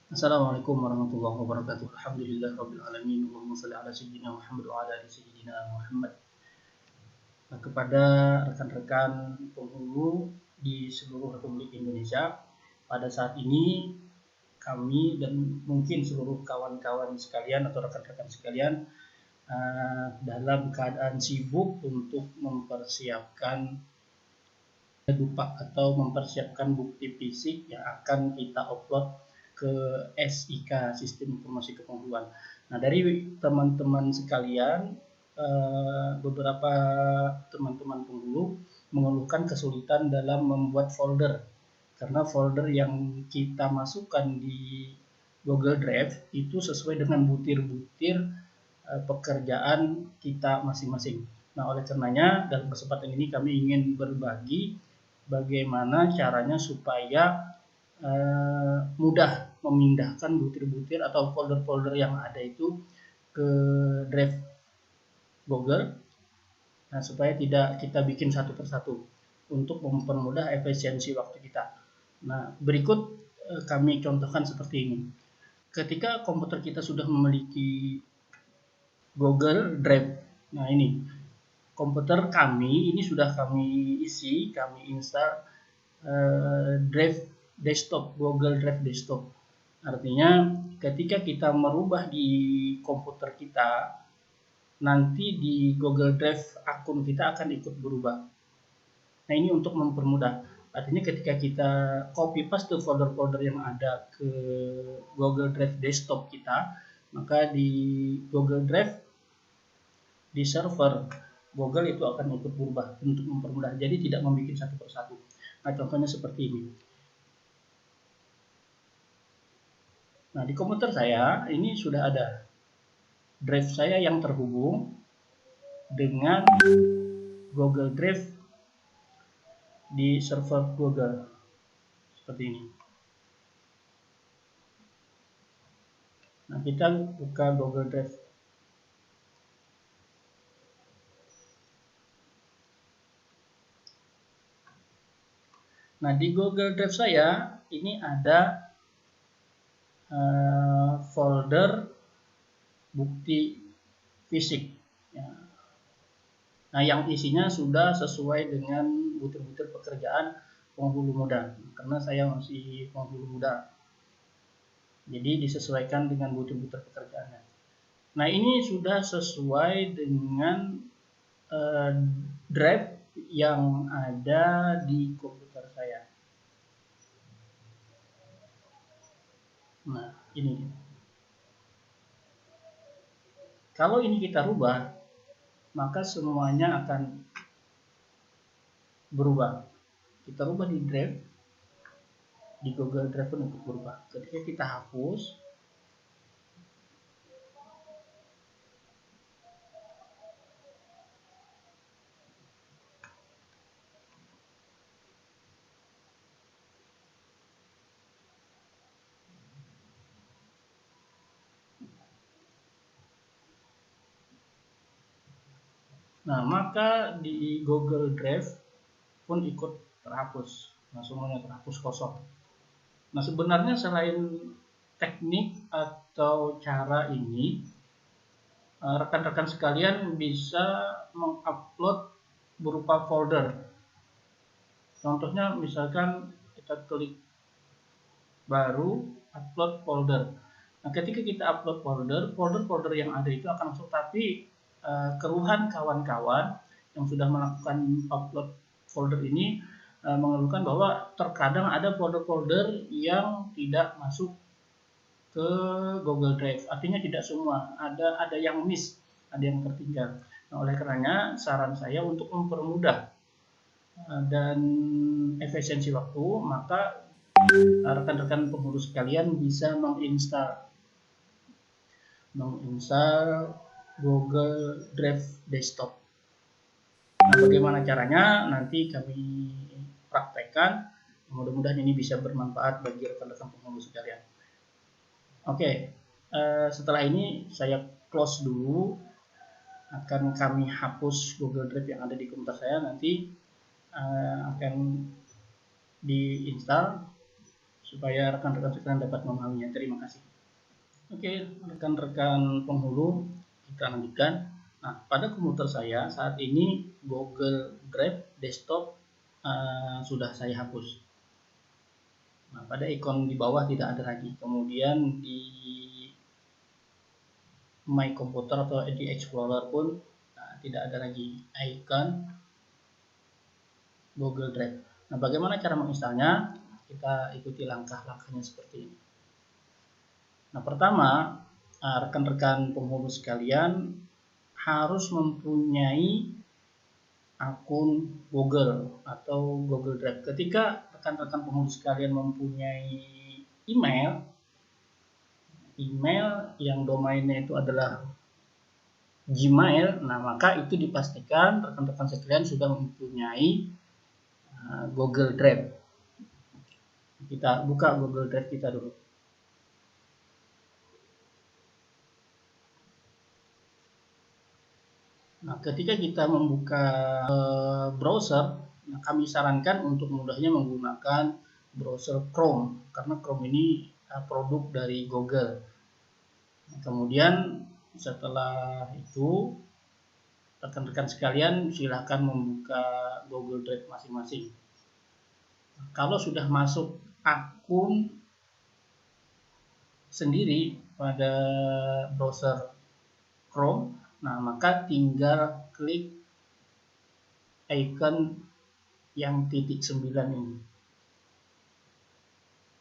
Assalamualaikum warahmatullahi wabarakatuh. Alhamdulillahirabbil alamin. Allahumma shalli ala sayyidina Muhammad wa ala ali sayyidina Muhammad. Kepada rekan-rekan penghulu di seluruh Republik Indonesia, pada saat ini kami dan mungkin seluruh kawan-kawan sekalian atau rekan-rekan sekalian dalam keadaan sibuk untuk mempersiapkan dupa atau mempersiapkan bukti fisik yang akan kita upload ke SIK, Sistem Informasi Kepenghuluan. Nah, dari teman-teman sekalian, beberapa teman-teman penghulu mengeluhkan kesulitan dalam membuat folder, karena folder yang kita masukkan di Google Drive itu sesuai dengan butir-butir pekerjaan kita masing-masing. Nah, oleh karenanya dalam kesempatan ini kami ingin berbagi bagaimana caranya supaya mudah memindahkan butir-butir atau folder-folder yang ada itu ke drive Google, nah, supaya tidak kita bikin satu persatu untuk mempermudah efisiensi waktu kita. Nah, berikut kami contohkan seperti ini. Ketika komputer kita sudah memiliki Google Drive, nah ini komputer kami ini sudah kami isi, kami install Drive Desktop, Google Drive Desktop. Artinya ketika kita merubah di komputer kita, nanti di Google Drive akun kita akan ikut berubah. Nah, ini untuk mempermudah. Artinya ketika kita copy paste folder-folder yang ada ke Google Drive Desktop kita, maka di Google Drive di server Google itu akan ikut berubah untuk mempermudah. Jadi tidak membuat satu persatu. Nah, contohnya seperti ini. Nah, di komputer saya ini sudah ada drive saya yang terhubung dengan Google Drive di server Google. Seperti ini. Nah, kita buka Google Drive. Nah, di Google Drive saya ini ada folder bukti fisik. Ya. Nah, yang isinya sudah sesuai dengan butir-butir pekerjaan penghulu muda. Karena saya masih penghulu muda, jadi disesuaikan dengan butir-butir pekerjaannya. Nah, ini sudah sesuai dengan drive yang ada di komputer saya. Nah, ini. Kalau ini kita rubah, maka semuanya akan berubah. Kita rubah di drive, di Google Drive pun untuk berubah. Ketika kita hapus, nah maka di Google Drive pun ikut terhapus. Nah, semuanya terhapus kosong. Nah, sebenarnya selain teknik atau cara ini, rekan-rekan sekalian bisa mengupload berupa folder. Contohnya misalkan kita klik baru, upload folder. Nah, ketika kita upload folder yang ada itu akan masuk, tapi keluhan kawan-kawan yang sudah melakukan upload folder ini mengeluhkan bahwa terkadang ada folder-folder yang tidak masuk ke Google Drive. Artinya tidak semua, ada yang miss, ada yang tertinggal. Nah, oleh karenanya saran saya untuk mempermudah dan efisiensi waktu, maka rekan-rekan pengurus sekalian bisa menginstal Google Drive Desktop. Nah, bagaimana caranya nanti kami praktekkan. Mudah-mudahan ini bisa bermanfaat bagi rekan-rekan pengurus sekalian. Oke, setelah ini saya close dulu. Akan kami hapus Google Drive yang ada di komputer saya. Nanti akan diinstal supaya rekan-rekan sekalian dapat memahaminya. Terima kasih. Oke, rekan-rekan penghulu, kita lanjutkan. Nah, pada komputer saya saat ini Google Drive desktop sudah saya hapus. Nah, pada ikon di bawah tidak ada lagi. Kemudian di My Computer atau di Explorer pun tidak ada lagi ikon Google Drive. Nah, bagaimana cara menginstalnya? Kita ikuti langkah-langkahnya seperti ini. Nah, pertama, rekan-rekan penghulu sekalian harus mempunyai akun Google atau Google Drive. Ketika rekan-rekan penghulu sekalian mempunyai email yang domainnya itu adalah Gmail, nah maka itu dipastikan rekan-rekan sekalian sudah mempunyai Google Drive. Kita buka Google Drive kita dulu. Nah, ketika kita membuka browser, kami sarankan untuk mudahnya menggunakan browser Chrome, karena Chrome ini produk dari Google. Nah, kemudian setelah itu, rekan-rekan sekalian silahkan membuka Google Drive masing-masing. Nah, kalau sudah masuk akun sendiri pada browser Chrome, nah maka tinggal klik icon yang titik 9 ini.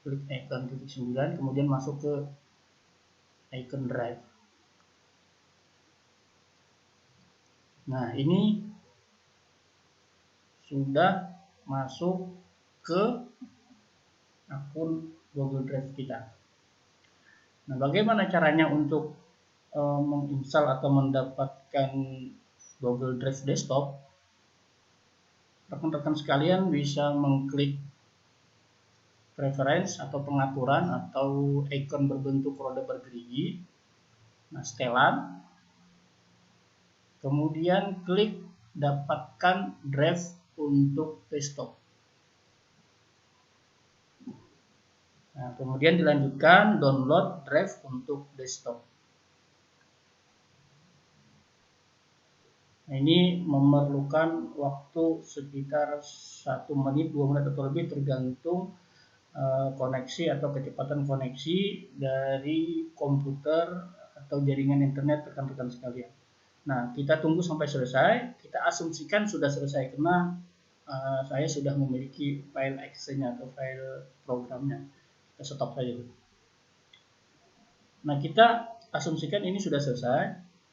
Klik icon titik 9, kemudian masuk ke icon Drive. Nah, ini sudah masuk ke akun Google Drive kita. Nah, bagaimana caranya untuk menginstal atau mendapatkan Google Drive desktop? Rekan-rekan sekalian bisa mengklik preference atau pengaturan atau icon berbentuk roda bergerigi, nah setelan, kemudian klik dapatkan drive untuk desktop. Nah, kemudian dilanjutkan download drive untuk desktop. Nah, ini memerlukan waktu sekitar 1 menit, 2 menit atau lebih tergantung koneksi atau kecepatan koneksi dari komputer atau jaringan internet rekan-rekan sekalian. Nah, kita tunggu sampai selesai. Kita asumsikan sudah selesai karena saya sudah memiliki file exe-nya atau file programnya. Kita stop saja dulu. Nah, kita asumsikan ini sudah selesai.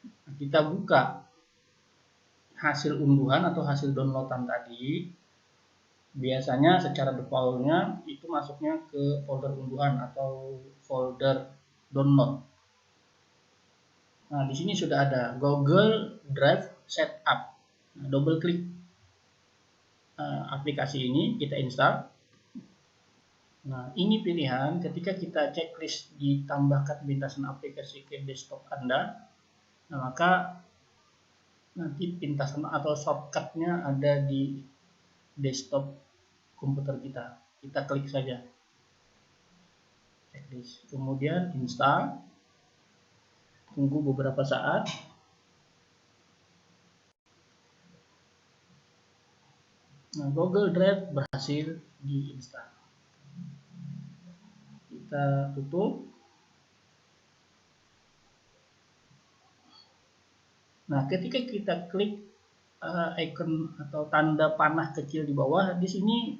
Nah, kita buka hasil unduhan atau hasil downloadan tadi. Biasanya secara defaultnya itu masuknya ke folder unduhan atau folder download. Nah, di sini sudah ada Google Drive Setup. Nah, double klik aplikasi ini, kita install. Nah, ini pilihan ketika kita checklist ditambahkan pintasan aplikasi ke desktop Anda. Nah, maka nanti pintasan atau shortcutnya ada di desktop komputer kita. Kita klik saja checklist, kemudian install, tunggu beberapa saat. Nah, Google Drive berhasil diinstal. Kita tutup. Nah, ketika kita klik icon atau tanda panah kecil di bawah, di sini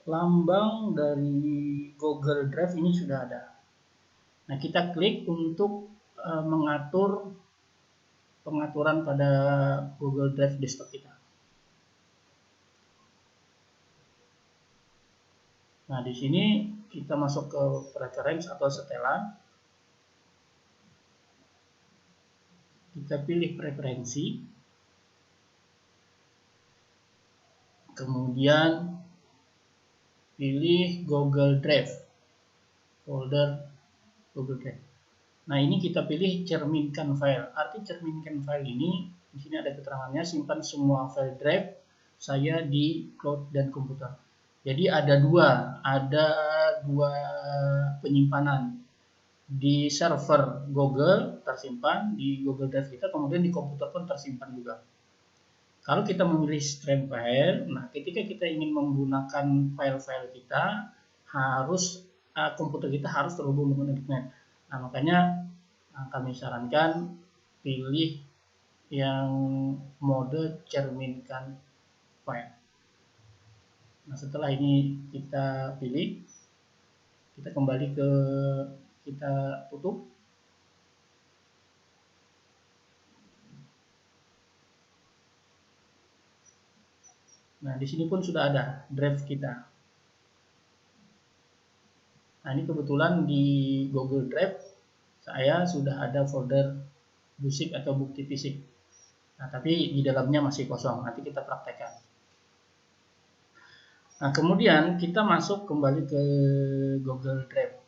lambang dari Google Drive ini sudah ada. Nah, kita klik untuk mengatur pengaturan pada Google Drive desktop kita. Nah, di sini kita masuk ke preference atau setelan. Kita pilih preferensi. Kemudian pilih Google Drive, folder Google Drive. Nah, ini kita pilih cerminkan file. Arti cerminkan file ini, di sini ada keterangannya, simpan semua file drive saya di cloud dan komputer. Jadi ada dua, ada dua penyimpanan. Di server Google tersimpan, di Google Drive kita, kemudian di komputer pun tersimpan juga. Kalau kita memilih stream file, nah ketika kita ingin menggunakan file-file kita, harus komputer kita harus terhubung dengan internet. Nah makanya kami sarankan pilih yang mode cerminkan file. Nah setelah ini kita pilih, kita kembali ke kita tutup. Nah, di sini pun sudah ada drive kita. Nah, ini kebetulan di Google Drive saya sudah ada folder musik atau bukti fisik. Nah, tapi di dalamnya masih kosong. Nanti kita praktekkan. Nah, kemudian kita masuk kembali ke Google Drive.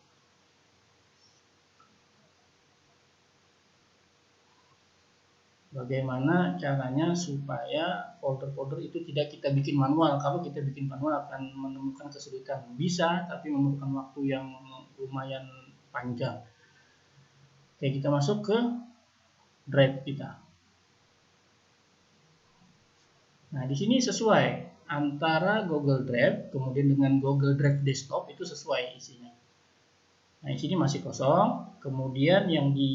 Bagaimana caranya supaya folder-folder itu tidak kita bikin manual. Kalau kita bikin manual akan menemukan kesulitan. Bisa, tapi memerlukan waktu yang lumayan panjang. Oke, kita masuk ke drive kita. Nah, di sini sesuai antara Google Drive kemudian dengan Google Drive Desktop itu sesuai isinya. Nah, di sini masih kosong. Kemudian yang di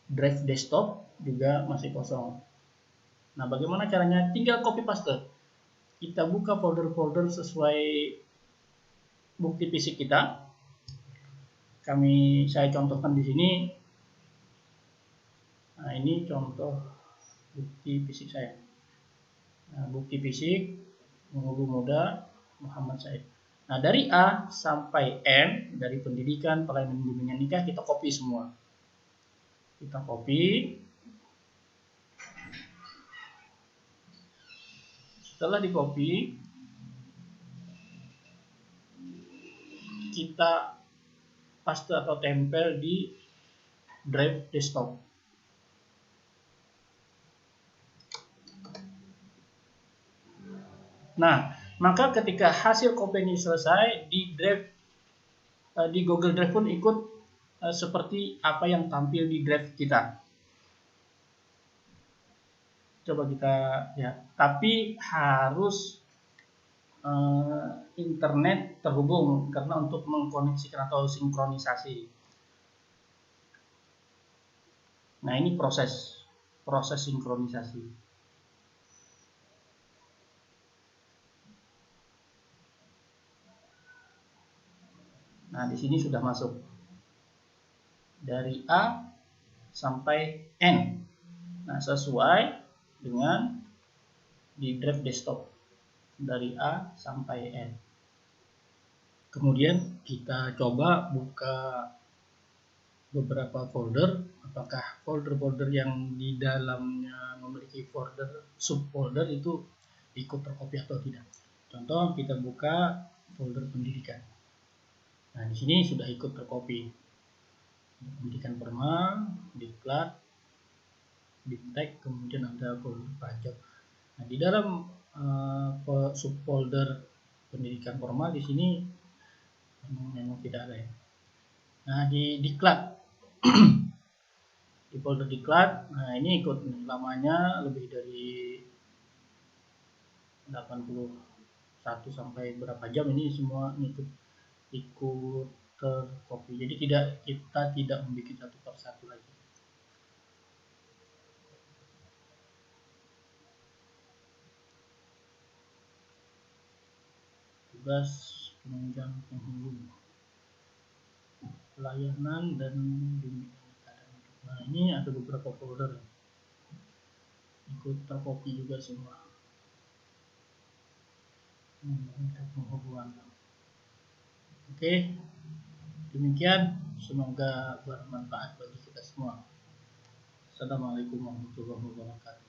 Drive Desktop juga masih kosong. Nah, bagaimana caranya? Tinggal copy paste. Kita buka folder-folder sesuai bukti fisik kita. Saya contohkan di sini. Nah, ini contoh bukti fisik saya. Nah, bukti fisik penghulu muda Muhammad Said. Nah, dari A sampai N, dari pendidikan, pelayanan bimbingan nikah, kita copy semua. Kita copy. Setelah di copy, kita paste atau tempel di drive desktop. Nah, maka ketika hasil copy ini selesai, di Google Drive pun ikut seperti apa yang tampil di drive kita. Coba kita ya, tapi harus internet terhubung karena untuk mengkoneksikan atau sinkronisasi. Nah, ini proses sinkronisasi. Nah, di sini sudah masuk dari A sampai N. Nah, sesuai dengan di drive desktop dari A sampai N. Kemudian kita coba buka beberapa folder, apakah folder-folder yang di dalamnya memiliki folder subfolder itu ikut terkopi atau tidak. Contoh, kita buka folder pendidikan. Nah, di sini sudah ikut terkopi. Pendidikan formal, diklat, bimtek, kemudian ada folder pajak. Nah, di dalam subfolder pendidikan formal di sini memang tidak ada ya. Nah, di diklat di folder diklat, nah ini ikut lamanya lebih dari 81 sampai berapa jam, ini semua ikut tercopy. Jadi kita tidak membuat satu persatu lagi. Tugas penunjang penghulu, pelayanan dan bimbingan. Nah, ini ada beberapa folder ikut tercopy juga semua. Untuk penghubungan. Oke, demikian, semoga bermanfaat bagi kita semua. Assalamualaikum warahmatullahi wabarakatuh.